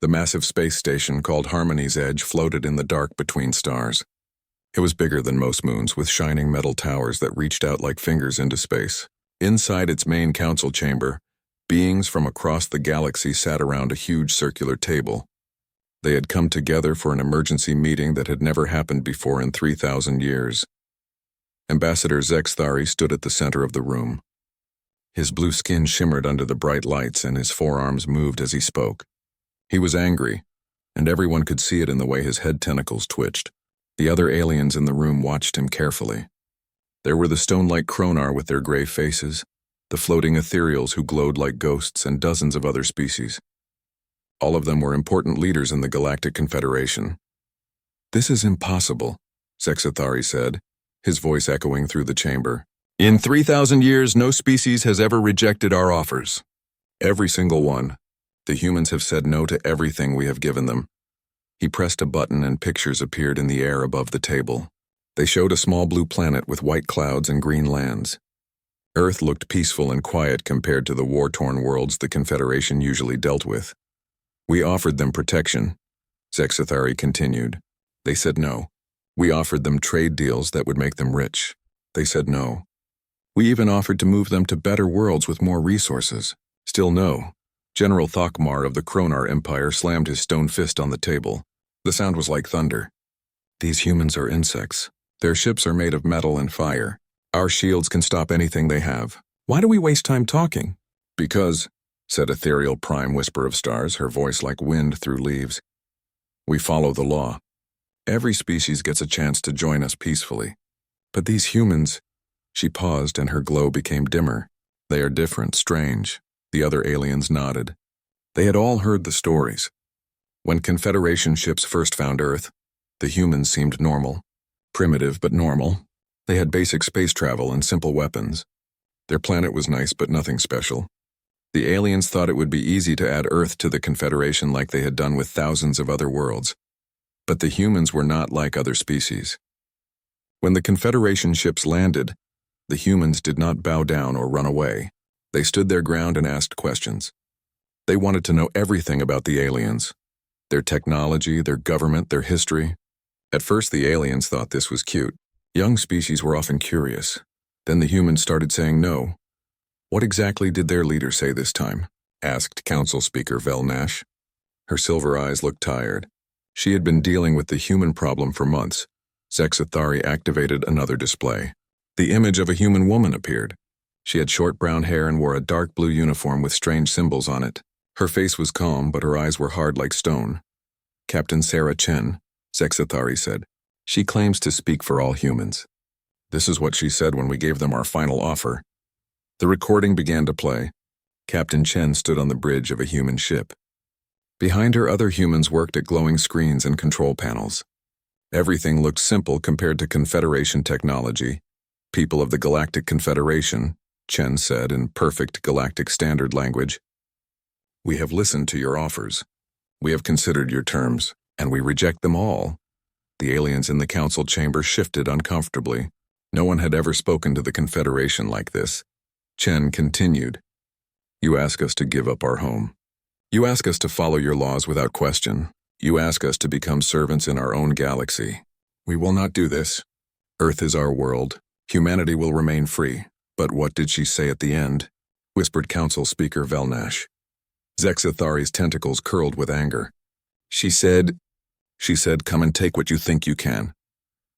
The massive space station called Harmony's Edge floated in the dark between stars. It was bigger than most moons, with shining metal towers that reached out like fingers into space. Inside its main council chamber, beings from across the galaxy sat around a huge circular table. They had come together for an emergency meeting that had never happened before in 3,000 years. Ambassador Zexthari stood at the center of the room. His blue skin shimmered under the bright lights and his forearms moved as he spoke. He was angry, and everyone could see it in the way his head tentacles twitched. The other aliens in the room watched him carefully. There were the stone-like Kronar with their gray faces, the floating ethereals who glowed like ghosts, and dozens of other species. All of them were important leaders in the Galactic Confederation. "This is impossible," Zexthari said, his voice echoing through the chamber. "In 3,000 years, no species has ever rejected our offers. Every single one. The humans have said no to everything we have given them." He pressed a button and pictures appeared in the air above the table. They showed a small blue planet with white clouds and green lands. Earth looked peaceful and quiet compared to the war-torn worlds the Confederation usually dealt with. "We offered them protection," Zexthari continued. "They said no. We offered them trade deals that would make them rich. They said no. We even offered to move them to better worlds with more resources. Still no." General Thokmar of the Kronar Empire slammed his stone fist on the table. The sound was like thunder. "These humans are insects. Their ships are made of metal and fire. Our shields can stop anything they have. Why do we waste time talking?" "Because," said Ethereal Prime Whisper of Stars, her voice like wind through leaves, "we follow the law. Every species gets a chance to join us peacefully. But these humans..." She paused and her glow became dimmer. "They are different, strange." The other aliens nodded. They had all heard the stories. When Confederation ships first found Earth, the humans seemed normal. Primitive but normal. They had basic space travel and simple weapons. Their planet was nice but nothing special. The aliens thought it would be easy to add Earth to the Confederation like they had done with thousands of other worlds. But the humans were not like other species. When the Confederation ships landed, the humans did not bow down or run away. They stood their ground and asked questions. They wanted to know everything about the aliens. Their technology, their government, their history. At first the aliens thought this was cute. Young species were often curious. Then the humans started saying no. "What exactly did their leader say this time?" asked Council Speaker Velnash. Her silver eyes looked tired. She had been dealing with the human problem for months. Zexthari activated another display. The image of a human woman appeared. She had short brown hair and wore a dark blue uniform with strange symbols on it. Her face was calm, but her eyes were hard like stone. "Captain Sarah Chen," Zexthari said. "She claims to speak for all humans." This is what she said when we gave them our final offer. The recording began to play. Captain Chen stood on the bridge of a human ship. Behind her, other humans worked at glowing screens and control panels. Everything looked simple compared to Confederation technology. "People of the Galactic Confederation," Chen said in perfect galactic standard language, "we have listened to your offers. We have considered your terms, and we reject them all." The aliens in the council chamber shifted uncomfortably. No one had ever spoken to the Confederation like this. Chen continued, "You ask us to give up our home. You ask us to follow your laws without question. You ask us to become servants in our own galaxy. We will not do this. Earth is our world. Humanity will remain free." "But what did she say at the end?" whispered Council Speaker Velnash. Zexthari's tentacles curled with anger. She said, "Come and take what you think you can."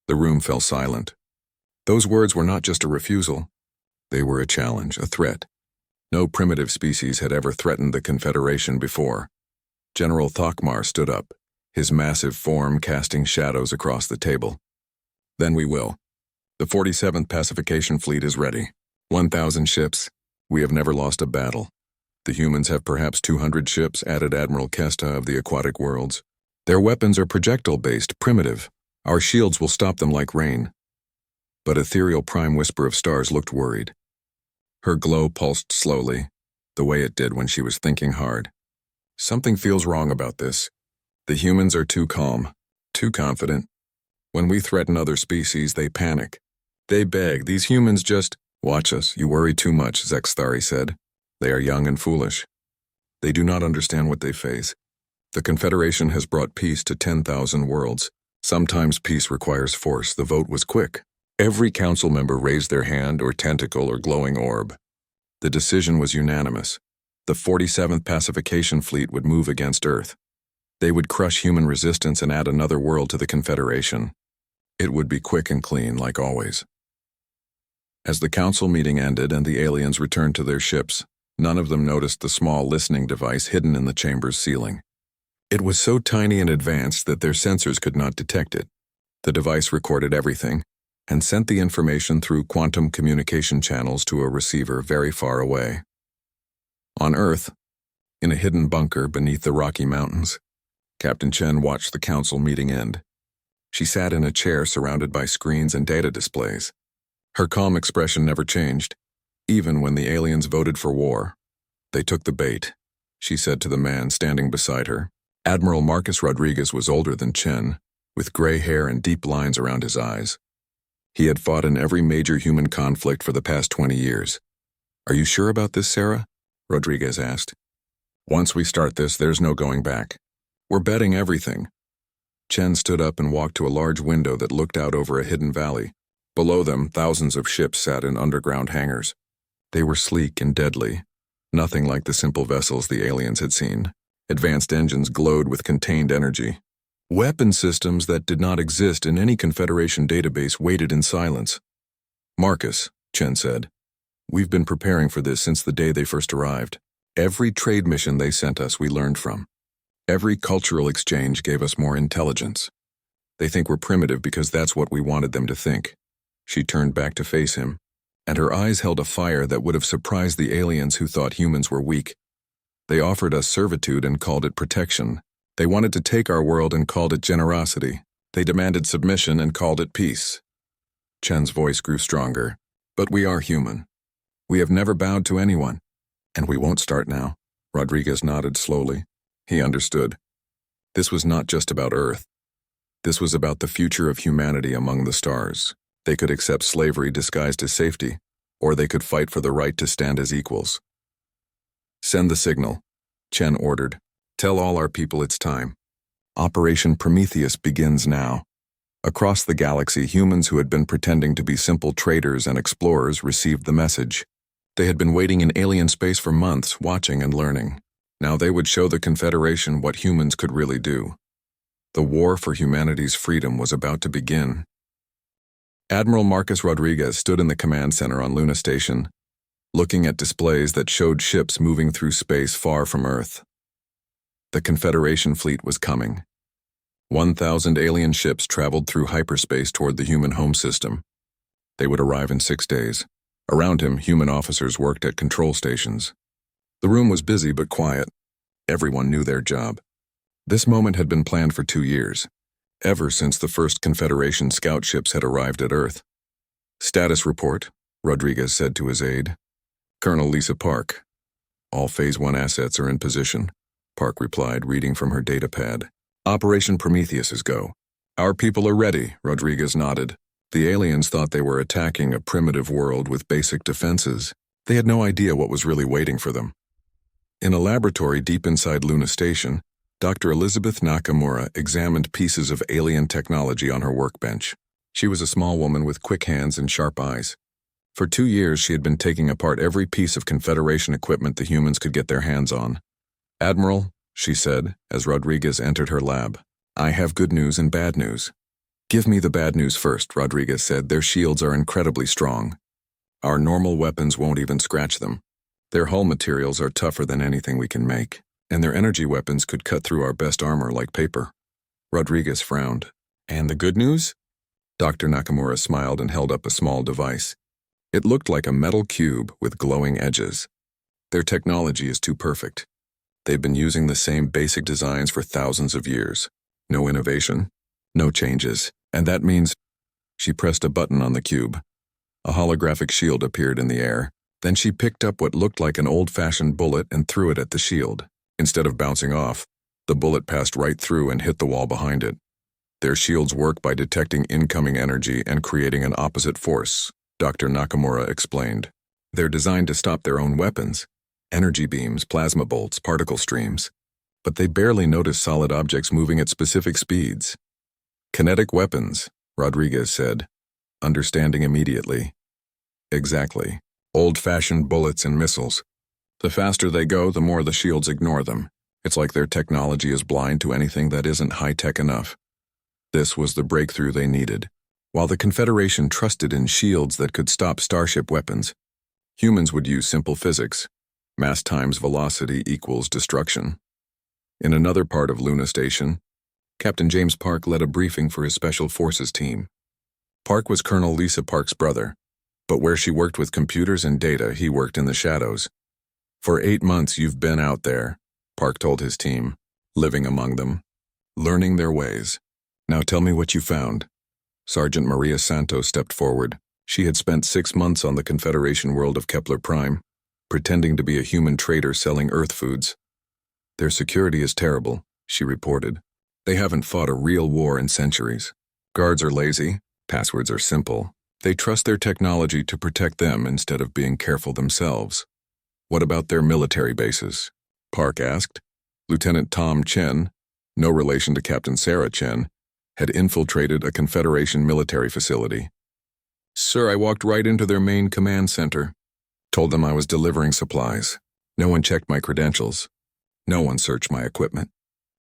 The room fell silent. Those words were not just a refusal. They were a challenge, a threat. No primitive species had ever threatened the Confederation before. General Thokmar stood up, his massive form casting shadows across the table. "Then we will. The 47th Pacification Fleet is ready. 1,000 ships. We have never lost a battle. The humans have perhaps 200 ships," added Admiral Kesta of the Aquatic Worlds. "Their weapons are projectile-based, primitive. Our shields will stop them like rain." But Ethereal Prime Whisper of Stars looked worried. Her glow pulsed slowly, the way it did when she was thinking hard. "Something feels wrong about this. The humans are too calm, too confident. When we threaten other species, they panic. They beg. These humans just..." "Watch us, you worry too much," Zexthari said. "They are young and foolish. They do not understand what they face. The Confederation has brought peace to 10,000 worlds. Sometimes peace requires force. The vote was quick. Every council member raised their hand or tentacle or glowing orb. The decision was unanimous. The 47th Pacification Fleet would move against Earth. They would crush human resistance and add another world to the Confederation. It would be quick and clean, like always. As the council meeting ended and the aliens returned to their ships, none of them noticed the small listening device hidden in the chamber's ceiling. It was so tiny and advanced that their sensors could not detect it. The device recorded everything and sent the information through quantum communication channels to a receiver very far away. On Earth, in a hidden bunker beneath the Rocky Mountains, Captain Chen watched the council meeting end. She sat in a chair surrounded by screens and data displays. Her calm expression never changed, even when the aliens voted for war. They took the bait, she said to the man standing beside her. Admiral Marcus Rodriguez was older than Chen, with gray hair and deep lines around his eyes. He had fought in every major human conflict for the past 20 years. "Are you sure about this, Sarah?" Rodriguez asked. "Once we start this, there's no going back. We're betting everything." Chen stood up and walked to a large window that looked out over a hidden valley. Below them, thousands of ships sat in underground hangars. They were sleek and deadly, nothing like the simple vessels the aliens had seen. Advanced engines glowed with contained energy. Weapon systems that did not exist in any Confederation database waited in silence. "Marcus," Chen said, "we've been preparing for this since the day they first arrived. Every trade mission they sent us we learned from. Every cultural exchange gave us more intelligence. They think we're primitive because that's what we wanted them to think." She turned back to face him, and her eyes held a fire that would have surprised the aliens who thought humans were weak. They offered us servitude and called it protection. They wanted to take our world and called it generosity. They demanded submission and called it peace. Chen's voice grew stronger. "But we are human. We have never bowed to anyone, and we won't start now." Rodriguez nodded slowly. He understood. This was not just about Earth. This was about the future of humanity among the stars. They could accept slavery disguised as safety, or they could fight for the right to stand as equals. "Send the signal," Chen ordered. "Tell all our people it's time. Operation Prometheus begins now." Across the galaxy, humans who had been pretending to be simple traders and explorers received the message. They had been waiting in alien space for months, watching and learning. Now they would show the Confederation what humans could really do. The war for humanity's freedom was about to begin. Admiral Marcus Rodriguez stood in the command center on Luna Station, looking at displays that showed ships moving through space far from Earth. The Confederation fleet was coming. 1,000 alien ships traveled through hyperspace toward the human home system. They would arrive in 6 days. Around him, human officers worked at control stations. The room was busy but quiet. Everyone knew their job. This moment had been planned for 2 years, ever since the first Confederation scout ships had arrived at Earth. "Status report," Rodriguez said to his aide. "Colonel Lisa Park. All Phase 1 assets are in position," Park replied, reading from her data pad. "Operation Prometheus is go." "Our people are ready," Rodriguez nodded. The aliens thought they were attacking a primitive world with basic defenses. They had no idea what was really waiting for them. In a laboratory deep inside Luna Station, Dr. Elizabeth Nakamura examined pieces of alien technology on her workbench. She was a small woman with quick hands and sharp eyes. For 2 years, she had been taking apart every piece of Confederation equipment the humans could get their hands on. "Admiral," she said, as Rodriguez entered her lab, "I have good news and bad news." "Give me the bad news first," Rodriguez said. "Their shields are incredibly strong. Our normal weapons won't even scratch them. Their hull materials are tougher than anything we can make, and their energy weapons could cut through our best armor like paper." Rodriguez frowned. "And the good news?" Dr. Nakamura smiled and held up a small device. It looked like a metal cube with glowing edges. "Their technology is too perfect. They've been using the same basic designs for thousands of years. No innovation, no changes, and that means—" She pressed a button on the cube. A holographic shield appeared in the air. Then she picked up what looked like an old-fashioned bullet and threw it at the shield. Instead of bouncing off, the bullet passed right through and hit the wall behind it. "Their shields work by detecting incoming energy and creating an opposite force," Dr. Nakamura explained. "They're designed to stop their own weapons. Energy beams, plasma bolts, particle streams. but they barely noticed solid objects moving at specific speeds. Kinetic weapons, Rodriguez said, understanding immediately. Exactly. Old-fashioned bullets and missiles. The faster they go, the more the shields ignore them. It's like their technology is blind to anything that isn't high-tech enough. This was the breakthrough they needed. While the Confederation trusted in shields that could stop starship weapons, humans would use simple physics. Mass times velocity equals destruction. In another part of Luna Station, Captain James Park led a briefing for his Special Forces team. Park was Colonel Lisa Park's brother, but where she worked with computers and data, he worked in the shadows. For 8 months you've been out there, Park told his team, living among them, learning their ways. Now tell me what you found. Sergeant Maria Santos stepped forward. She had spent 6 months on the Confederation world of Kepler Prime, pretending to be a human trader selling Earth foods. Their security is terrible, she reported. They haven't fought a real war in centuries. Guards are lazy, passwords are simple. They trust their technology to protect them instead of being careful themselves. What about their military bases? Park asked. Lieutenant Tom Chen, no relation to Captain Sarah Chen, had infiltrated a Confederation military facility. Sir, I walked right into their main command center. Told them I was delivering supplies. No one checked my credentials. No one searched my equipment.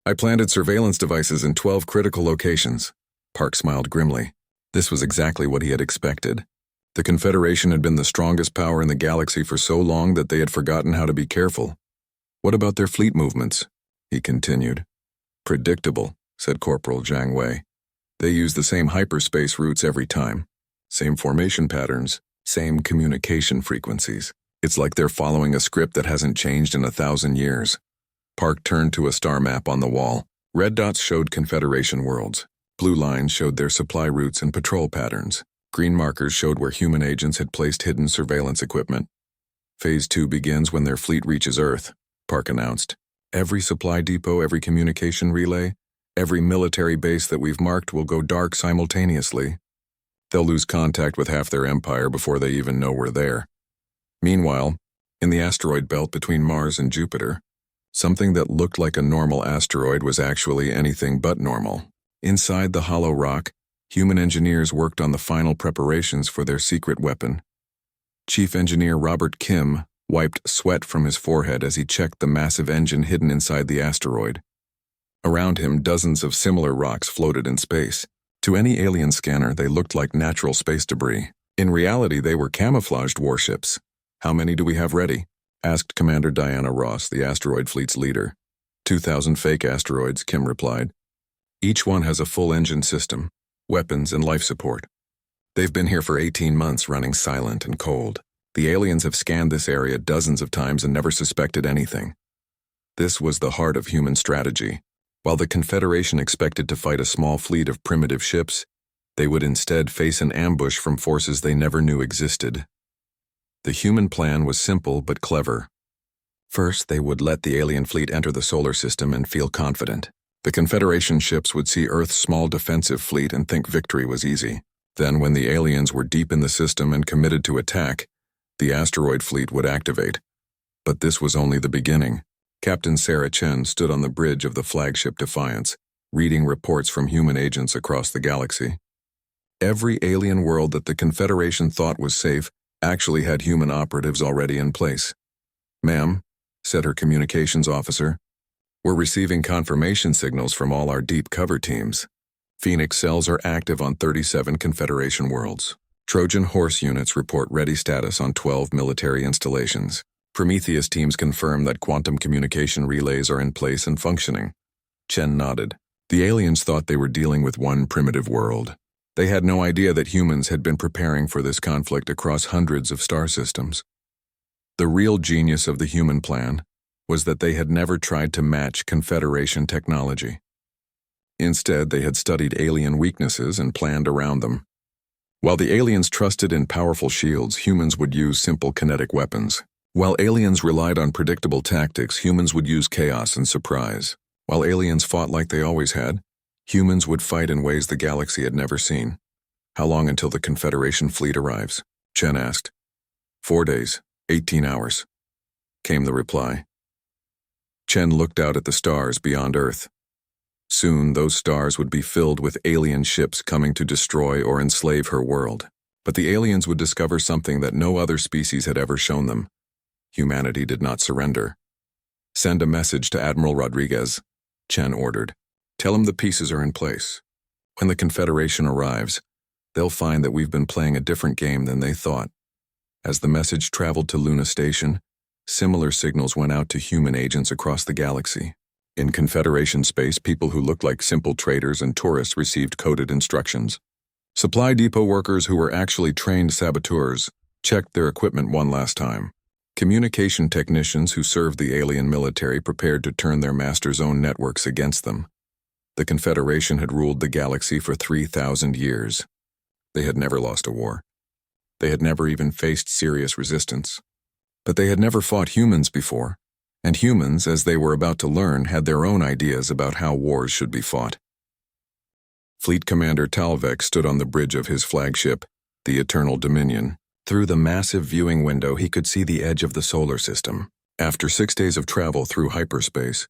I planted surveillance devices in 12 critical locations. Park smiled grimly. This was exactly what he had expected. The Confederation had been the strongest power in the galaxy for so long that they had forgotten how to be careful. What about their fleet movements? He continued. Predictable, said Corporal Zhang Wei. They use the same hyperspace routes every time. Same formation patterns, same communication frequencies. It's like they're following a script that hasn't changed in 1,000 years. Park turned to a star map on the wall. Red dots showed Confederation worlds. Blue lines showed their supply routes and patrol patterns. Green markers showed where human agents had placed hidden surveillance equipment. Phase 2 begins when their fleet reaches Earth, Park announced. Every supply depot, every communication relay, every military base that we've marked will go dark simultaneously. They'll lose contact with half their empire before they even know we're there. Meanwhile, in the asteroid belt between Mars and Jupiter, something that looked like a normal asteroid was actually anything but normal. Inside the hollow rock, human engineers worked on the final preparations for their secret weapon. Chief Engineer Robert Kim wiped sweat from his forehead as he checked the massive engine hidden inside the asteroid. Around him, dozens of similar rocks floated in space. To any alien scanner, they looked like natural space debris. In reality, they were camouflaged warships. How many do we have ready? Asked Commander Diana Ross, the asteroid fleet's leader. 2,000 fake asteroids, Kim replied. Each one has a full engine system, weapons, and life support. They've been here for 18 months, running silent and cold. The aliens have scanned this area dozens of times and never suspected anything. This was the heart of human strategy. While the Confederation expected to fight a small fleet of primitive ships, they would instead face an ambush from forces they never knew existed. The human plan was simple but clever. First, they would let the alien fleet enter the solar system and feel confident. The Confederation ships would see Earth's small defensive fleet and think victory was easy. Then, when the aliens were deep in the system and committed to attack, the asteroid fleet would activate. But this was only the beginning. Captain Sarah Chen stood on the bridge of the flagship Defiance, reading reports from human agents across the galaxy. Every alien world that the Confederation thought was safe actually had human operatives already in place. Ma'am, said her communications officer, we're receiving confirmation signals from all our deep cover teams. Phoenix cells are active on 37 Confederation worlds. Trojan Horse units report ready status on 12 military installations. Prometheus teams confirm that quantum communication relays are in place and functioning. Chen nodded. The aliens thought they were dealing with one primitive world. They had no idea that humans had been preparing for this conflict across hundreds of star systems. The real genius of the human plan was that they had never tried to match Confederation technology. Instead, they had studied alien weaknesses and planned around them. While the aliens trusted in powerful shields, humans would use simple kinetic weapons. While aliens relied on predictable tactics, humans would use chaos and surprise. While aliens fought like they always had, humans would fight in ways the galaxy had never seen. How long until the Confederation fleet arrives? Chen asked. 4 days, 18 hours, came the reply. Chen looked out at the stars beyond Earth. Soon, those stars would be filled with alien ships coming to destroy or enslave her world. But the aliens would discover something that no other species had ever shown them. Humanity did not surrender. "Send a message to Admiral Rodriguez," Chen ordered. "Tell him the pieces are in place. When the Confederation arrives, they'll find that we've been playing a different game than they thought." As the message traveled to Luna Station, similar signals went out to human agents across the galaxy. In Confederation space, people who looked like simple traders and tourists received coded instructions. Supply depot workers who were actually trained saboteurs checked their equipment one last time. Communication technicians who served the alien military prepared to turn their master's own networks against them. The Confederation had ruled the galaxy for 3,000 years. They had never lost a war. They had never even faced serious resistance. But they had never fought humans before, and humans, as they were about to learn, had their own ideas about how wars should be fought. Fleet Commander Talvek stood on the bridge of his flagship, the Eternal Dominion. Through the massive viewing window, he could see the edge of the solar system. After 6 days of travel through hyperspace,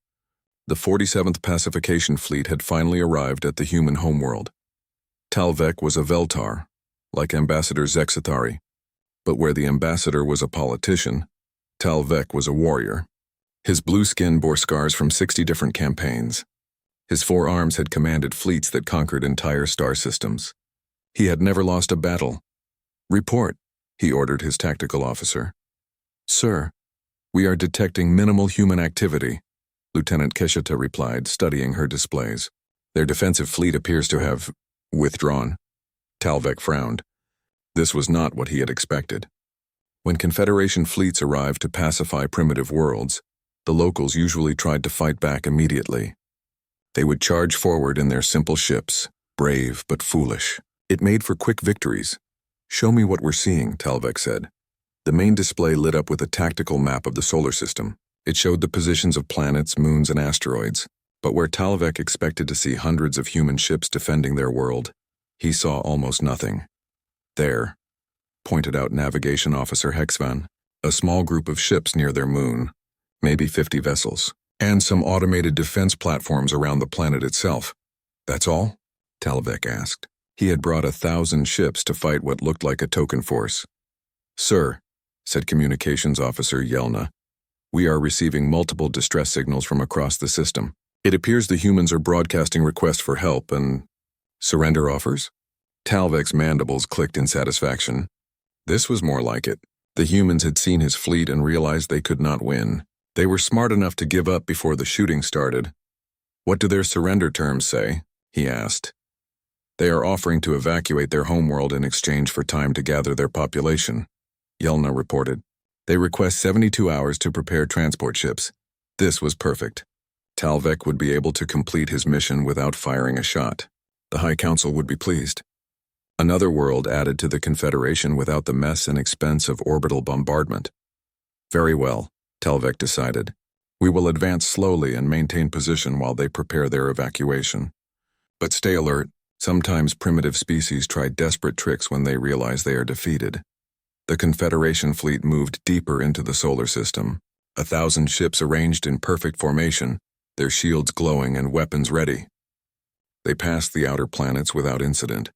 the 47th Pacification Fleet had finally arrived at the human homeworld. Talvek was a Veltar, like Ambassador Zexathari, but where the ambassador was a politician, Talvek was a warrior. His blue skin bore scars from 60 different campaigns. His 4 arms had commanded fleets that conquered entire star systems. He had never lost a battle. "Report," he ordered his tactical officer. "Sir, we are detecting minimal human activity," Lieutenant Keshita replied, studying her displays. "Their defensive fleet appears to have withdrawn." Talvek frowned. This was not what he had expected. When Confederation fleets arrived to pacify primitive worlds, the locals usually tried to fight back immediately. They would charge forward in their simple ships, brave but foolish. It made for quick victories. "Show me what we're seeing," Talvek said. The main display lit up with a tactical map of the solar system. It showed the positions of planets, moons, and asteroids. But where Talvek expected to see hundreds of human ships defending their world, he saw almost nothing. "There," pointed out Navigation Officer Hexvan, "a small group of ships near their moon, maybe 50 vessels, and some automated defense platforms around the planet itself." "That's all?" Talvek asked. He had brought 1,000 ships to fight what looked like a token force. "Sir," said Communications Officer Yelna, "we are receiving multiple distress signals from across the system. It appears the humans are broadcasting requests for help and surrender offers." Talvek's mandibles clicked in satisfaction. This was more like it. The humans had seen his fleet and realized they could not win. They were smart enough to give up before the shooting started. "What do their surrender terms say?" he asked. "They are offering to evacuate their homeworld in exchange for time to gather their population," Yelna reported. "They request 72 hours to prepare transport ships." This was perfect. Talvek would be able to complete his mission without firing a shot. The High Council would be pleased. Another world added to the Confederation without the mess and expense of orbital bombardment. "Very well," Talvek decided. "We will advance slowly and maintain position while they prepare their evacuation. But stay alert. Sometimes primitive species try desperate tricks when they realize they are defeated." The Confederation fleet moved deeper into the solar system. 1,000 ships arranged in perfect formation, their shields glowing and weapons ready. They passed the outer planets without incident.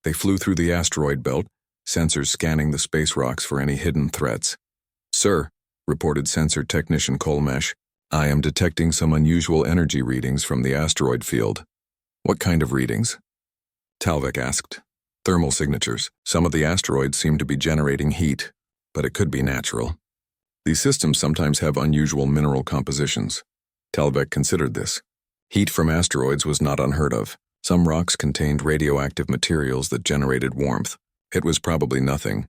They flew through the asteroid belt, sensors scanning the space rocks for any hidden threats. "Sir," reported sensor technician Kolmesh, "I am detecting some unusual energy readings from the asteroid field." "What kind of readings?" Talvek asked. "Thermal signatures. Some of the asteroids seem to be generating heat, but it could be natural. These systems sometimes have unusual mineral compositions." Talvek considered this. Heat from asteroids was not unheard of. Some rocks contained radioactive materials that generated warmth. It was probably nothing.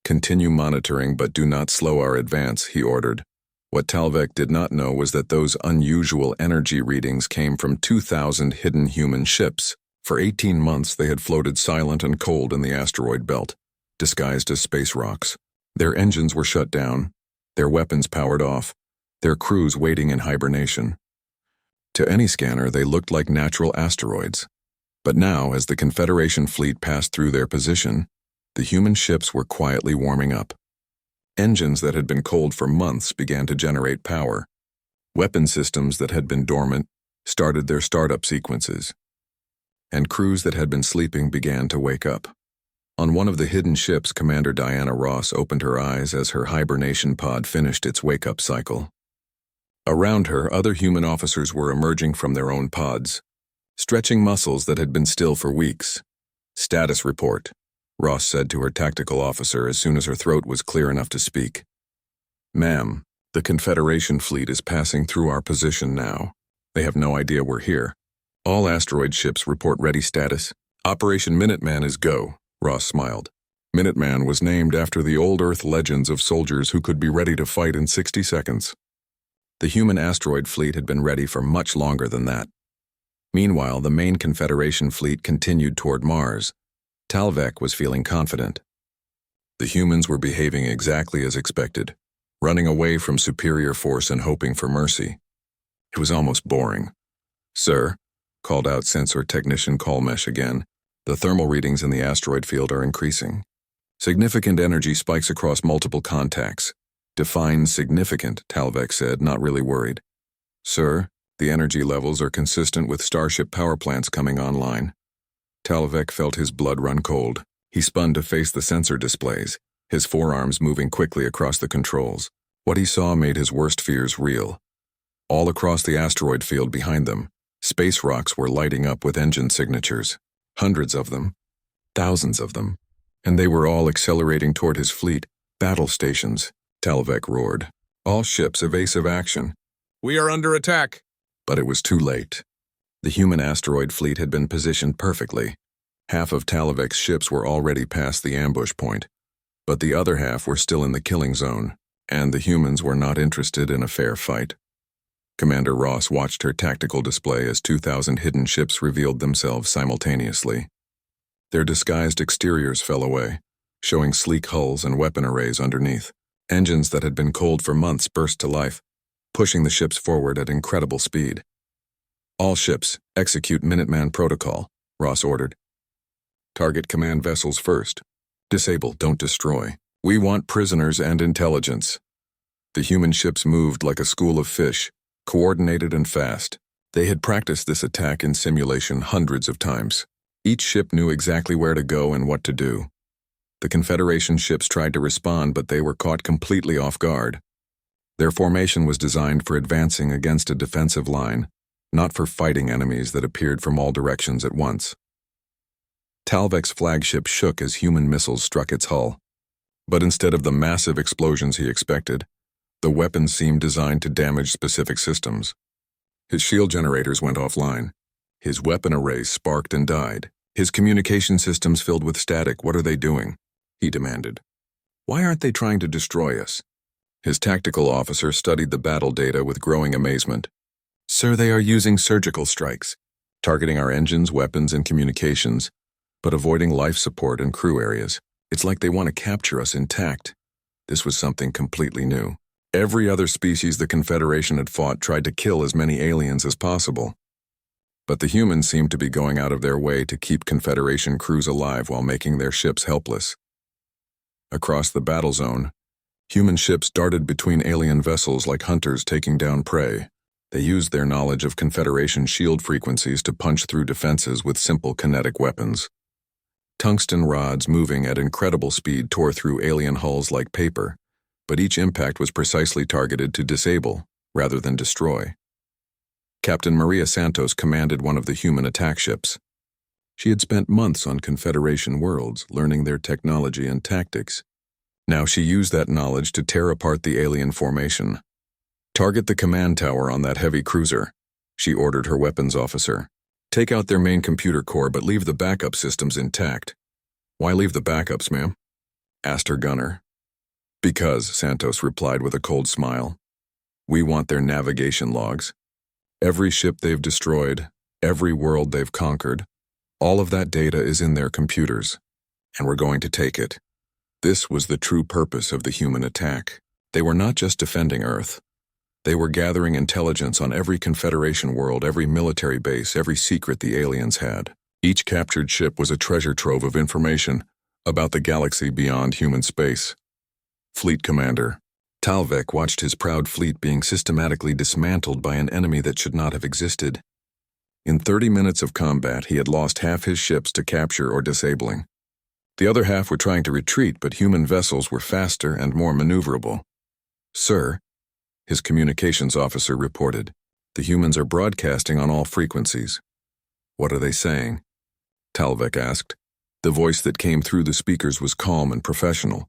"Continue monitoring, but do not slow our advance," he ordered. What Talvek did not know was that those unusual energy readings came from 2,000 hidden human ships. For 18 months they had floated silent and cold in the asteroid belt, disguised as space rocks. Their engines were shut down, their weapons powered off, their crews waiting in hibernation. To any scanner, they looked like natural asteroids. But now, as the Confederation fleet passed through their position, the human ships were quietly warming up. Engines that had been cold for months began to generate power. Weapon systems that had been dormant started their startup sequences, and crews that had been sleeping began to wake up. On one of the hidden ships, Commander Diana Ross opened her eyes as her hibernation pod finished its wake-up cycle. Around her, other human officers were emerging from their own pods, stretching muscles that had been still for weeks. "Status report," Ross said to her tactical officer as soon as her throat was clear enough to speak. "Ma'am, the Confederation fleet is passing through our position now. They have no idea we're here. All asteroid ships report ready status. Operation Minuteman is go," Ross smiled. Minuteman was named after the old Earth legends of soldiers who could be ready to fight in 60 seconds. The human asteroid fleet had been ready for much longer than that. Meanwhile, the main Confederation fleet continued toward Mars. Talvek was feeling confident. The humans were behaving exactly as expected, running away from superior force and hoping for mercy. It was almost boring. "Sir," called out Sensor Technician Kalmesh again, "the thermal readings in the asteroid field are increasing. Significant energy spikes across multiple contacts." "Define significant," Talvek said, not really worried. "Sir, the energy levels are consistent with Starship power plants coming online." Talvek felt his blood run cold. He spun to face the sensor displays, his forearms moving quickly across the controls. What he saw made his worst fears real. All across the asteroid field behind them, space rocks were lighting up with engine signatures. Hundreds of them. Thousands of them. And they were all accelerating toward his fleet. "Battle stations," Talvek roared. "All ships evasive action. We are under attack." But it was too late. The human asteroid fleet had been positioned perfectly. Half of Talvek's ships were already past the ambush point, but the other half were still in the killing zone, and the humans were not interested in a fair fight. Commander Ross watched her tactical display as 2,000 hidden ships revealed themselves simultaneously. Their disguised exteriors fell away, showing sleek hulls and weapon arrays underneath. Engines that had been cold for months burst to life, pushing the ships forward at incredible speed. "All ships, execute Minuteman protocol," Ross ordered. "Target command vessels first. Disable, don't destroy. We want prisoners and intelligence." The human ships moved like a school of fish, coordinated and fast. They had practiced this attack in simulation hundreds of times. Each ship knew exactly where to go and what to do. The Confederation ships tried to respond, but they were caught completely off guard. Their formation was designed for advancing against a defensive line, not for fighting enemies that appeared from all directions at once. Talvek's flagship shook as human missiles struck its hull. But instead of the massive explosions he expected, the weapons seemed designed to damage specific systems. His shield generators went offline. His weapon arrays sparked and died. His communication systems filled with static. "What are they doing?" he demanded. "Why aren't they trying to destroy us?" His tactical officer studied the battle data with growing amazement. "Sir, they are using surgical strikes, targeting our engines, weapons, and communications, but avoiding life support and crew areas. It's like they want to capture us intact." This was something completely new. Every other species the Confederation had fought tried to kill as many aliens as possible. But the humans seemed to be going out of their way to keep Confederation crews alive while making their ships helpless. Across the battle zone, human ships darted between alien vessels like hunters taking down prey. They used their knowledge of Confederation shield frequencies to punch through defenses with simple kinetic weapons. Tungsten rods moving at incredible speed tore through alien hulls like paper, but each impact was precisely targeted to disable, rather than destroy. Captain Maria Santos commanded one of the human attack ships. She had spent months on Confederation worlds, learning their technology and tactics. Now she used that knowledge to tear apart the alien formation. "Target the command tower on that heavy cruiser," she ordered her weapons officer. "Take out their main computer core, but leave the backup systems intact." "Why leave the backups, ma'am?" asked her gunner. "Because," Santos replied with a cold smile. "We want their navigation logs. Every ship they've destroyed, every world they've conquered, all of that data is in their computers, and we're going to take it." This was the true purpose of the human attack. They were not just defending Earth. They were gathering intelligence on every Confederation world, every military base, every secret the aliens had. Each captured ship was a treasure trove of information about the galaxy beyond human space. "Fleet Commander," Talvik watched his proud fleet being systematically dismantled by an enemy that should not have existed. In 30 minutes of combat, he had lost half his ships to capture or disabling. The other half were trying to retreat, but human vessels were faster and more maneuverable. "Sir," his communications officer reported, "the humans are broadcasting on all frequencies." "What are they saying?" Talvik asked. The voice that came through the speakers was calm and professional.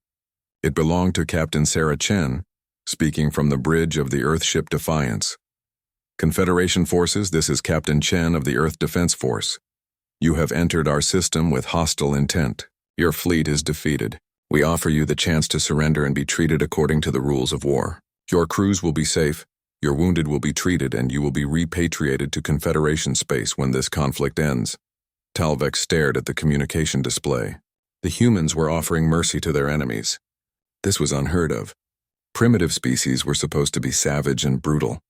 It belonged to Captain Sarah Chen, speaking from the bridge of the Earthship Defiance. "Confederation forces, this is Captain Chen of the Earth Defense Force. You have entered our system with hostile intent. Your fleet is defeated. We offer you the chance to surrender and be treated according to the rules of war. Your crews will be safe, your wounded will be treated, and you will be repatriated to Confederation space when this conflict ends." Talvik stared at the communication display. The humans were offering mercy to their enemies. This was unheard of. Primitive species were supposed to be savage and brutal.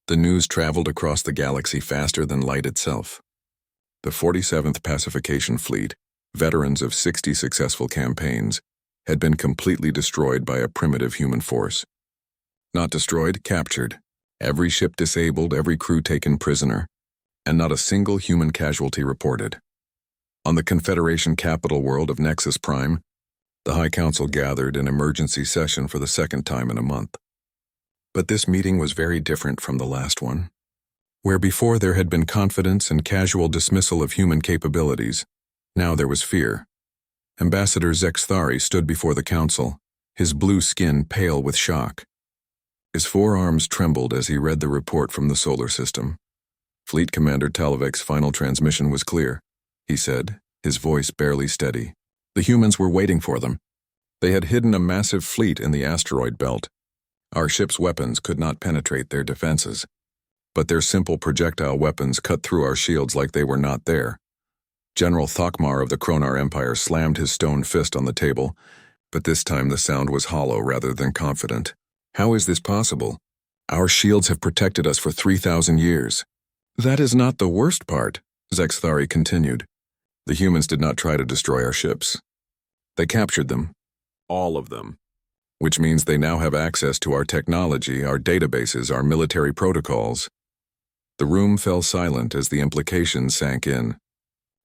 The news traveled across the galaxy faster than light itself. The 47th Pacification Fleet, veterans of 60 successful campaigns, had been completely destroyed by a primitive human force. Not destroyed, captured. Every ship disabled, every crew taken prisoner, and not a single human casualty reported. On the Confederation capital world of Nexus Prime, the High Council gathered in emergency session for the second time in a month. But this meeting was very different from the last one. Where before there had been confidence and casual dismissal of human capabilities, now there was fear. Ambassador Zexthari stood before the council, his blue skin pale with shock. His forearms trembled as he read the report from the solar system. Fleet Commander Talvik's final transmission was clear, he said, his voice barely steady. The humans were waiting for them. They had hidden a massive fleet in the asteroid belt. Our ship's weapons could not penetrate their defenses, but their simple projectile weapons cut through our shields like they were not there. General Thokmar of the Kronar Empire slammed his stone fist on the table, but this time the sound was hollow rather than confident. "How is this possible? Our shields have protected us for 3,000 years. "That is not the worst part," Zexthari continued. "The humans did not try to destroy our ships. They captured them. All of them. Which means they now have access to our technology, our databases, our military protocols." The room fell silent as the implications sank in.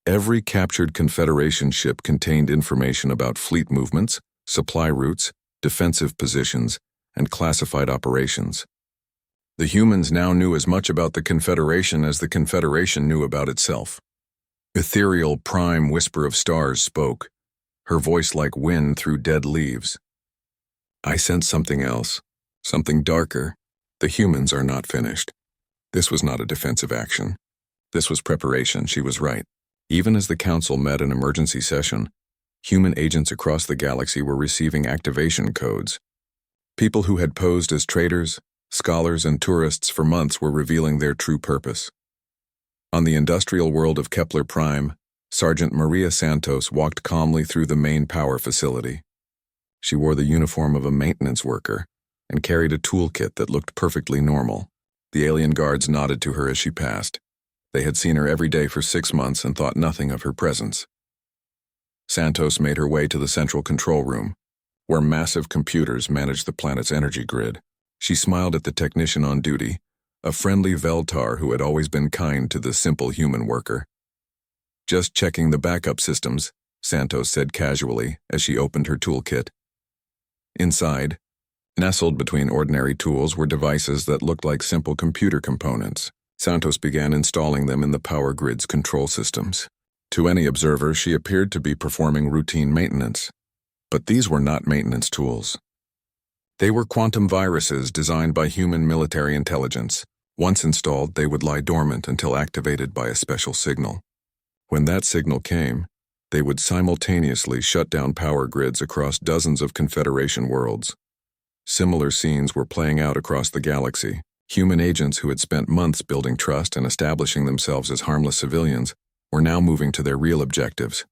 Every captured Confederation ship contained information about fleet movements, supply routes, defensive positions, and classified operations. The humans now knew as much about the Confederation as the Confederation knew about itself. Ethereal Prime Whisper of Stars spoke, her voice like wind through dead leaves. "I sense something else, something darker. The humans are not finished." This was not a defensive action. This was preparation, she was right. Even as the Council met in emergency session, human agents across the galaxy were receiving activation codes. People who had posed as traders, scholars, and tourists for months were revealing their true purpose. On the industrial world of Kepler Prime, Sergeant Maria Santos walked calmly through the main power facility. She wore the uniform of a maintenance worker and carried a toolkit that looked perfectly normal. The alien guards nodded to her as she passed. They had seen her every day for 6 months and thought nothing of her presence. Santos made her way to the central control room, where massive computers managed the planet's energy grid. She smiled at the technician on duty, a friendly Veltar who had always been kind to the simple human worker. "Just checking the backup systems," Santos said casually as she opened her toolkit. Inside, nestled between ordinary tools, were devices that looked like simple computer components. Santos began installing them in the power grid's control systems. To any observer, she appeared to be performing routine maintenance. But these were not maintenance tools. They were quantum viruses designed by human military intelligence. Once installed, they would lie dormant until activated by a special signal. When that signal came, they would simultaneously shut down power grids across dozens of Confederation worlds. Similar scenes were playing out across the galaxy. Human agents who had spent months building trust and establishing themselves as harmless civilians were now moving to their real objectives.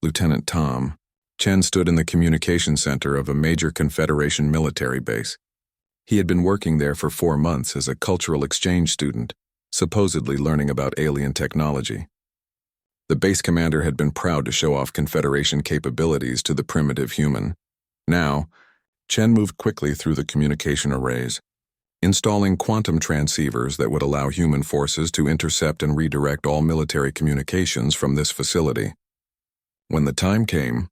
Lieutenant Tom Chen stood in the communication center of a major Confederation military base. He had been working there for 4 months as a cultural exchange student, supposedly learning about alien technology. The base commander had been proud to show off Confederation capabilities to the primitive human. Now, Chen moved quickly through the communication arrays, installing quantum transceivers that would allow human forces to intercept and redirect all military communications from this facility. When the time came,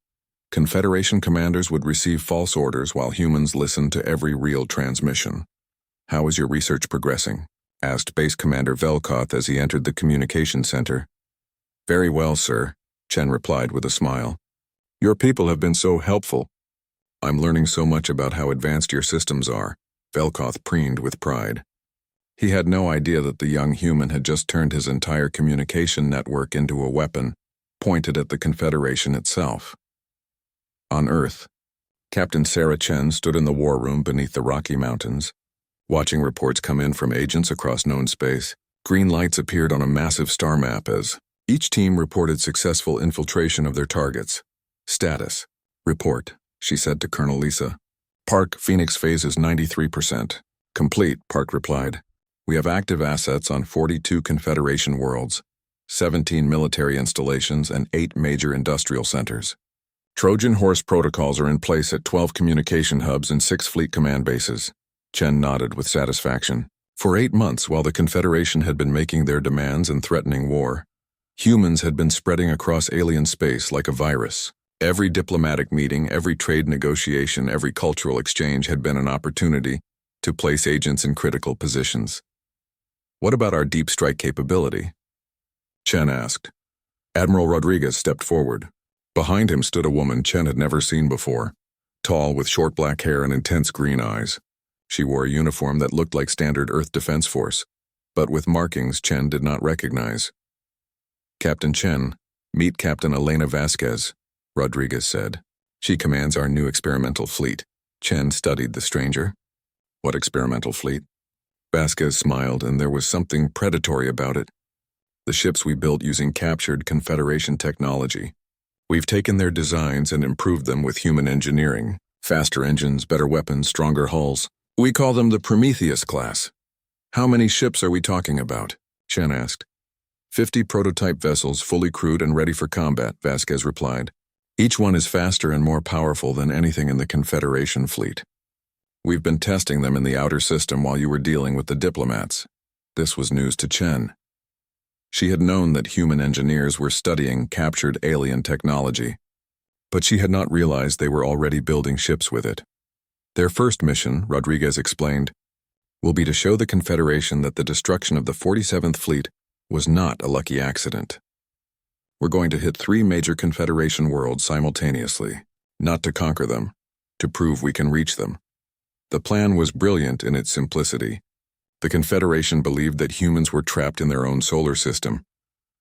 Confederation commanders would receive false orders while humans listened to every real transmission. "How is your research progressing?" asked Base Commander Velkoth as he entered the communication center. "Very well, sir," Chen replied with a smile. "Your people have been so helpful. I'm learning so much about how advanced your systems are," Velkoth preened with pride. He had no idea that the young human had just turned his entire communication network into a weapon, pointed at the Confederation itself. On Earth, Captain Sarah Chen stood in the war room beneath the Rocky Mountains. Watching reports come in from agents across known space, green lights appeared on a massive star map as each team reported successful infiltration of their targets. "Status. Report," she said to Colonel Lisa. "Park, Phoenix phase is 93%. Complete," Park replied. "We have active assets on 42 Confederation worlds, 17 military installations, and 8 major industrial centers. Trojan horse protocols are in place at 12 communication hubs and 6 fleet command bases." Chen nodded with satisfaction. For 8 months, while the Confederation had been making their demands and threatening war, humans had been spreading across alien space like a virus. Every diplomatic meeting, every trade negotiation, every cultural exchange had been an opportunity to place agents in critical positions. "What about our deep strike capability?" Chen asked. Admiral Rodriguez stepped forward. Behind him stood a woman Chen had never seen before, tall with short black hair and intense green eyes. She wore a uniform that looked like standard Earth Defense Force, but with markings Chen did not recognize. "Captain Chen, meet Captain Elena Vasquez," Rodriguez said. "She commands our new experimental fleet." Chen studied the stranger. "What experimental fleet?" Vasquez smiled, and there was something predatory about it. "The ships we built using captured Confederation technology. We've taken their designs and improved them with human engineering. Faster engines, better weapons, stronger hulls. We call them the Prometheus class." "How many ships are we talking about?" Chen asked. 50 prototype vessels fully crewed and ready for combat," Vasquez replied. "Each one is faster and more powerful than anything in the Confederation fleet. We've been testing them in the outer system while you were dealing with the diplomats." This was news to Chen. She had known that human engineers were studying captured alien technology, but she had not realized they were already building ships with it. "Their first mission," Rodriguez explained, "will be to show the Confederation that the destruction of the 47th Fleet was not a lucky accident. We're going to hit 3 major Confederation worlds simultaneously, not to conquer them, to prove we can reach them." The plan was brilliant in its simplicity. The Confederation believed that humans were trapped in their own solar system,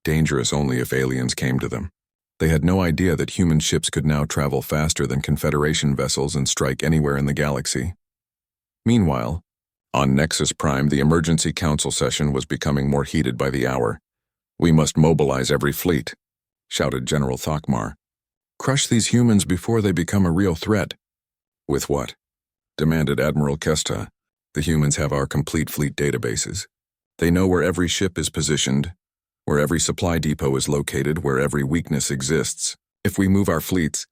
dangerous only if aliens came to them. They had no idea that human ships could now travel faster than Confederation vessels and strike anywhere in the galaxy. Meanwhile, on Nexus Prime, the emergency council session was becoming more heated by the hour. "We must mobilize every fleet," shouted General Thokmar. "Crush these humans before they become a real threat." "With what?" demanded Admiral Kesta. "The humans have our complete fleet databases. They know where every ship is positioned, where every supply depot is located, where every weakness exists. If we move our fleets,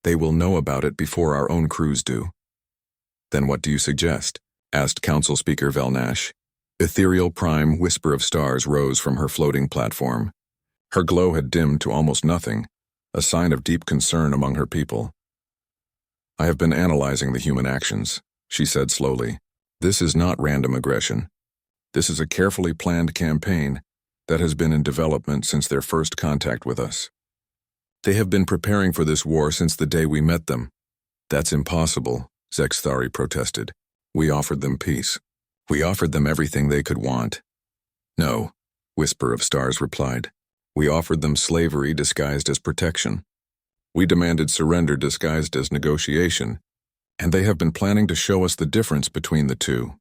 they will know about it before our own crews do." "Then what do you suggest?" asked Council Speaker Velnash. Ethereal Prime Whisper of Stars rose from her floating platform. Her glow had dimmed to almost nothing, a sign of deep concern among her people. "I have been analyzing the human actions," she said slowly. "This is not random aggression. This is a carefully planned campaign that has been in development since their first contact with us. They have been preparing for this war since the day we met them." "That's impossible," Zexthari protested. "We offered them peace. We offered them everything they could want." "No," Whisper of Stars replied. "We offered them slavery disguised as protection. We demanded surrender disguised as negotiation, and they have been planning to show us the difference between the two."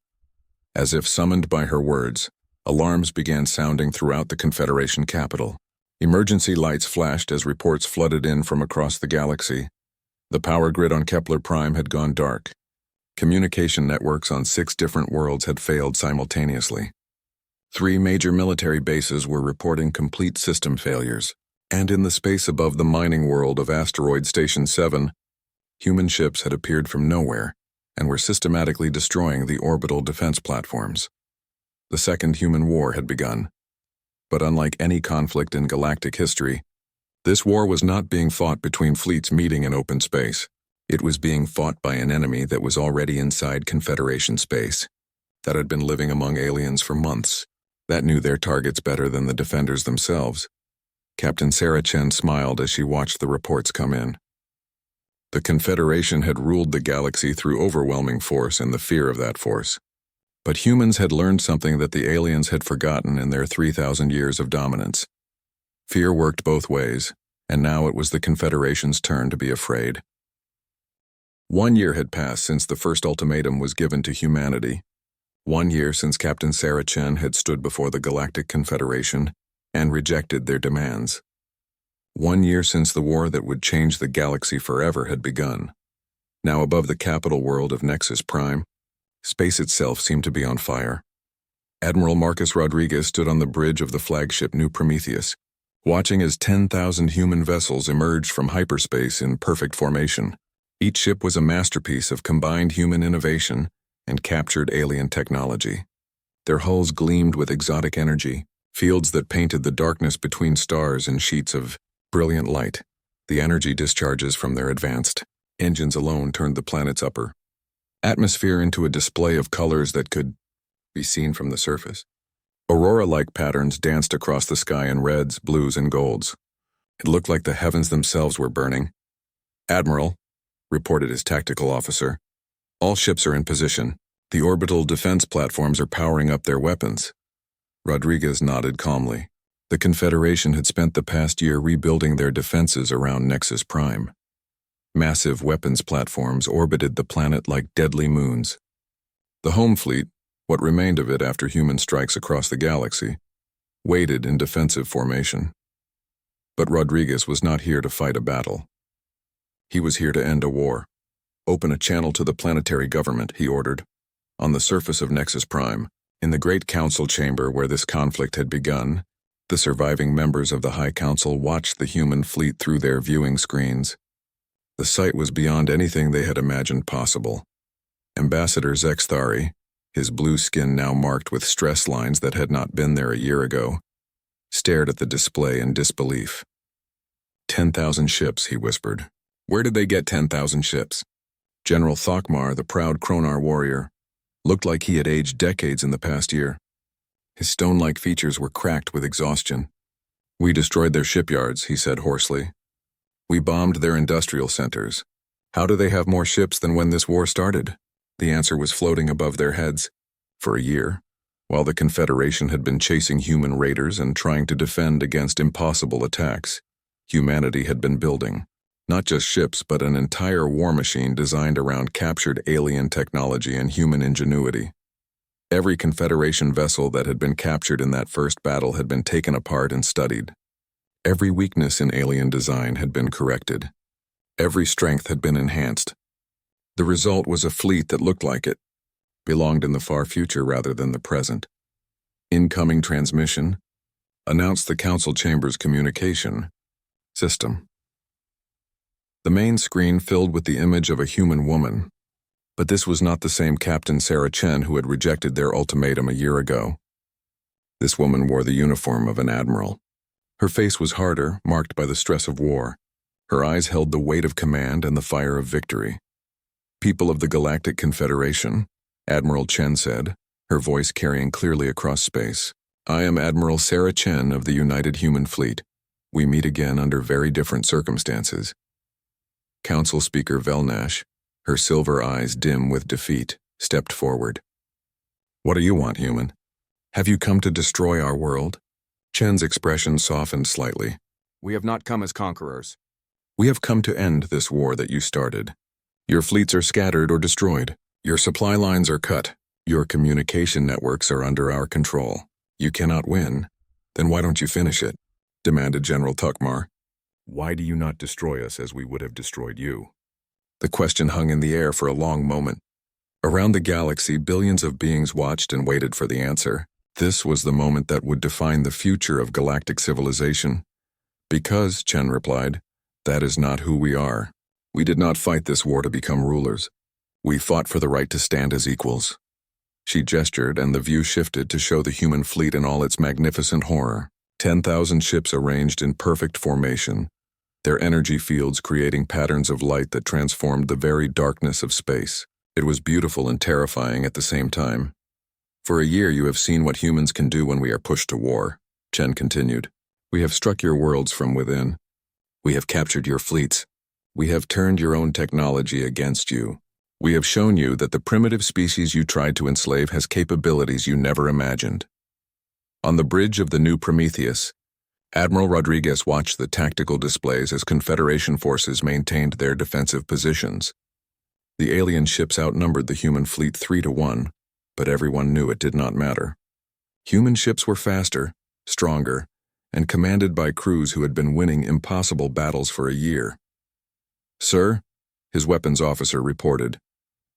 As if summoned by her words, alarms began sounding throughout the Confederation capital. Emergency lights flashed as reports flooded in from across the galaxy. The power grid on Kepler Prime had gone dark. Communication networks on 6 different worlds had failed simultaneously. 3 major military bases were reporting complete system failures, and in the space above the mining world of Asteroid Station 7, human ships had appeared from nowhere. and were systematically destroying the orbital defense platforms. The Second Human War had begun. But unlike any conflict in galactic history, this war was not being fought between fleets meeting in open space. It was being fought by an enemy that was already inside Confederation space, that had been living among aliens for months, that knew their targets better than the defenders themselves. Captain Sarah Chen smiled as she watched the reports come in. The Confederation had ruled the galaxy through overwhelming force and the fear of that force. But humans had learned something that the aliens had forgotten in their 3,000 years of dominance. Fear worked both ways, and now it was the Confederation's turn to be afraid. 1 year had passed since the first ultimatum was given to humanity. 1 year since Captain Sarah Chen had stood before the Galactic Confederation and rejected their demands. 1 year since the war that would change the galaxy forever had begun. Now above the capital world of Nexus Prime, space itself seemed to be on fire. Admiral Marcus Rodriguez stood on the bridge of the flagship New Prometheus, watching as 10,000 human vessels emerged from hyperspace in perfect formation. Each ship was a masterpiece of combined human innovation and captured alien technology. Their hulls gleamed with exotic energy, fields that painted the darkness between stars in sheets of brilliant light. The energy discharges from their advanced engines alone turned the planet's upper atmosphere into a display of colors that could be seen from the surface. Aurora-like patterns danced across the sky in reds, blues, and golds. It looked like the heavens themselves were burning. "Admiral," reported his tactical officer, "all ships are in position. The orbital defense platforms are powering up their weapons." Rodriguez nodded calmly. The Confederation had spent the past year rebuilding their defenses around Nexus Prime. Massive weapons platforms orbited the planet like deadly moons. The home fleet, what remained of it after human strikes across the galaxy, waited in defensive formation. But Rodriguez was not here to fight a battle. He was here to end a war. "Open a channel to the planetary government," he ordered. On the surface of Nexus Prime, in the Great Council chamber where this conflict had begun, the surviving members of the High Council watched the human fleet through their viewing screens. The sight was beyond anything they had imagined possible. Ambassador Zexthari, his blue skin now marked with stress lines that had not been there a year ago, stared at the display in disbelief. 10,000 ships, he whispered. Where did they get 10,000 ships? General Thokmar, the proud Kronar warrior, looked like he had aged decades in the past year. His stone-like features were cracked with exhaustion. "We destroyed their shipyards," he said hoarsely. "We bombed their industrial centers. How do they have more ships than when this war started?" The answer was floating above their heads. For a year, while the Confederation had been chasing human raiders and trying to defend against impossible attacks, humanity had been building, not just ships but an entire war machine designed around captured alien technology and human ingenuity. Every Confederation vessel that had been captured in that first battle had been taken apart and studied. Every weakness in alien design had been corrected. Every strength had been enhanced. The result was a fleet that looked like it, belonged in the far future rather than the present. "Incoming transmission," announced the Council Chamber's communication system. The main screen filled with the image of a human woman. But this was not the same Captain Sarah Chen who had rejected their ultimatum a year ago. This woman wore the uniform of an admiral. Her face was harder, marked by the stress of war. Her eyes held the weight of command and the fire of victory. "People of the Galactic Confederation," Admiral Chen said, her voice carrying clearly across space. "I am Admiral Sarah Chen of the United Human Fleet. We meet again under very different circumstances." Council Speaker Velnash, her silver eyes dim with defeat, stepped forward. "What do you want, human? Have you come to destroy our world?" Chen's expression softened slightly. "We have not come as conquerors. We have come to end this war that you started. Your fleets are scattered or destroyed. Your supply lines are cut. Your communication networks are under our control. You cannot win. Then why don't you finish it?" demanded General Thokmar. "Why do you not destroy us as we would have destroyed you?" The question hung in the air for a long moment. Around the galaxy, billions of beings watched and waited for the answer. This was the moment that would define the future of galactic civilization. "Because," Chen replied, "that is not who we are. We did not fight this war to become rulers. We fought for the right to stand as equals. She gestured, and the view shifted to show the human fleet in all its magnificent horror. 10,000 ships arranged in perfect formation, their energy fields creating patterns of light that transformed the very darkness of space. It was beautiful and terrifying at the same time. For a year you have seen what humans can do when we are pushed to war, Chen continued. We have struck your worlds from within. We have captured your fleets. We have turned your own technology against you. We have shown you that the primitive species you tried to enslave has capabilities you never imagined. On the bridge of the new Prometheus, Admiral Rodriguez watched the tactical displays as Confederation forces maintained their defensive positions. The alien ships outnumbered the human fleet 3-1, but everyone knew it did not matter. Human ships were faster, stronger, and commanded by crews who had been winning impossible battles for a year. Sir, his weapons officer reported,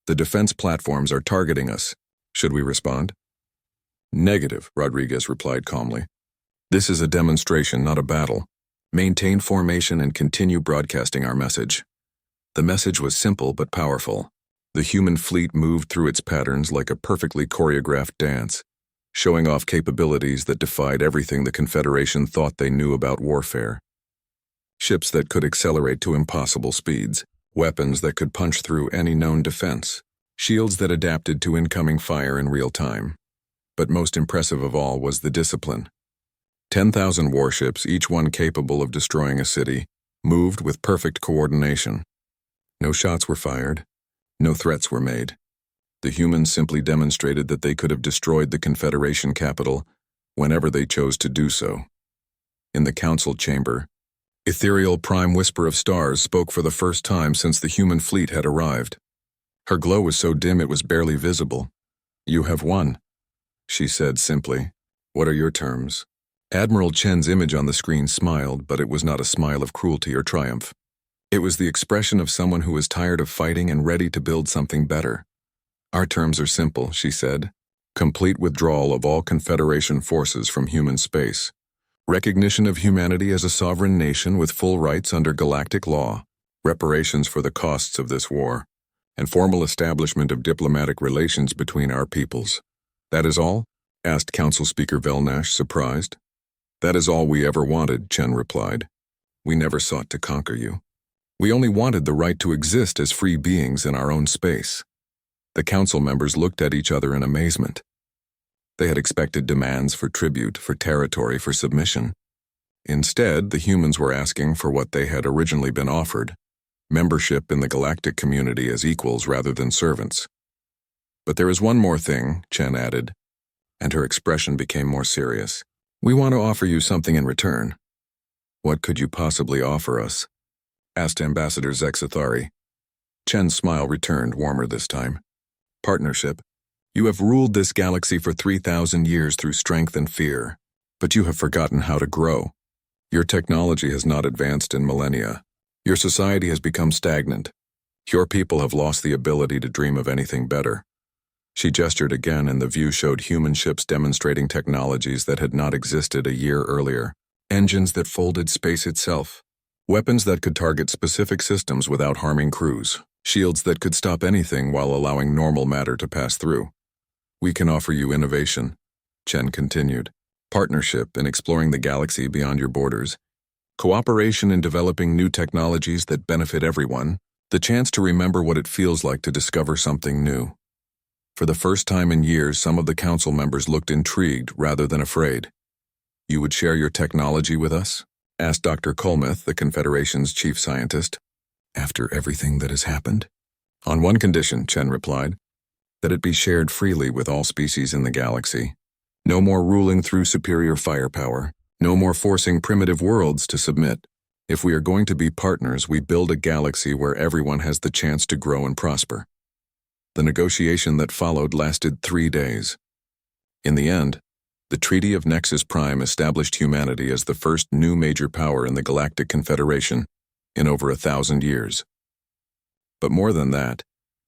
the defense platforms are targeting us. Should we respond? Negative, Rodriguez replied calmly. This is a demonstration, not a battle. Maintain formation and continue broadcasting our message. The message was simple but powerful. The human fleet moved through its patterns like a perfectly choreographed dance, showing off capabilities that defied everything the Confederation thought they knew about warfare. Ships that could accelerate to impossible speeds, weapons that could punch through any known defense, shields that adapted to incoming fire in real time. But most impressive of all was the discipline. 10,000 warships, each one capable of destroying a city, moved with perfect coordination. No shots were fired. No threats were made. The humans simply demonstrated that they could have destroyed the Confederation capital whenever they chose to do so. In the council chamber, ethereal Prime Whisper of Stars spoke for the first time since the human fleet had arrived. Her glow was so dim it was barely visible. You have won, she said simply. What are your terms? Admiral Chen's image on the screen smiled, but it was not a smile of cruelty or triumph. It was the expression of someone who was tired of fighting and ready to build something better. Our terms are simple, she said. Complete withdrawal of all Confederation forces from human space. Recognition of humanity as a sovereign nation with full rights under galactic law. Reparations for the costs of this war. And formal establishment of diplomatic relations between our peoples. That is all? Asked Council Speaker Velnash, surprised. That is all we ever wanted, Chen replied. We never sought to conquer you. We only wanted the right to exist as free beings in our own space. The council members looked at each other in amazement. They had expected demands for tribute, for territory, for submission. Instead, the humans were asking for what they had originally been offered, membership in the galactic community as equals rather than servants. But there is one more thing, Chen added, and her expression became more serious. We want to offer you something in return. What could you possibly offer us? Asked Ambassador Zexathari. Chen's smile returned, warmer this time. Partnership. You have ruled this galaxy for 3,000 years through strength and fear, but you have forgotten how to grow. Your technology has not advanced in millennia. Your society has become stagnant. Your people have lost the ability to dream of anything better. She gestured again, and the view showed human ships demonstrating technologies that had not existed a year earlier. Engines that folded space itself. Weapons that could target specific systems without harming crews. Shields that could stop anything while allowing normal matter to pass through. We can offer you innovation, Chen continued. Partnership in exploring the galaxy beyond your borders. Cooperation in developing new technologies that benefit everyone. The chance to remember what it feels like to discover something new. For the first time in years, some of the council members looked intrigued rather than afraid. You would share your technology with us? Asked Dr. Colmeth, the Confederation's chief scientist. After everything that has happened? On one condition, Chen replied, that it be shared freely with all species in the galaxy. No more ruling through superior firepower. No more forcing primitive worlds to submit. If we are going to be partners, we build a galaxy where everyone has the chance to grow and prosper. The negotiation that followed lasted 3 days. In the end, the Treaty of Nexus Prime established humanity as the first new major power in the Galactic Confederation in over 1,000 years. But more than that,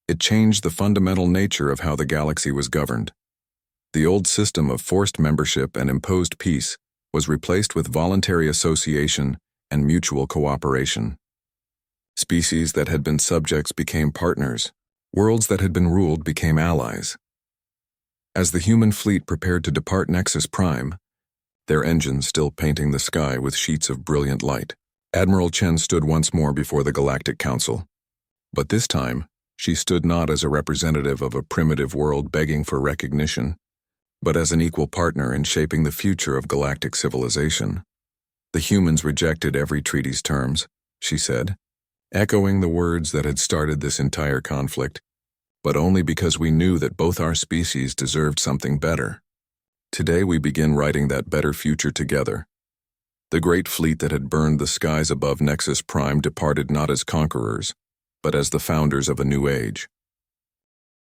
it changed the fundamental nature of how the galaxy was governed. The old system of forced membership and imposed peace was replaced with voluntary association and mutual cooperation. Species that had been subjects became partners, Worlds that had been ruled became allies. As the human fleet prepared to depart Nexus Prime, their engines still painting the sky with sheets of brilliant light, Admiral Chen stood once more before the Galactic Council. But this time, she stood not as a representative of a primitive world begging for recognition, but as an equal partner in shaping the future of galactic civilization. The humans rejected every treaty's terms, she said, echoing the words that had started this entire conflict, but only because we knew that both our species deserved something better. Today we begin writing that better future together. The great fleet that had burned the skies above Nexus Prime departed not as conquerors, but as the founders of a new age.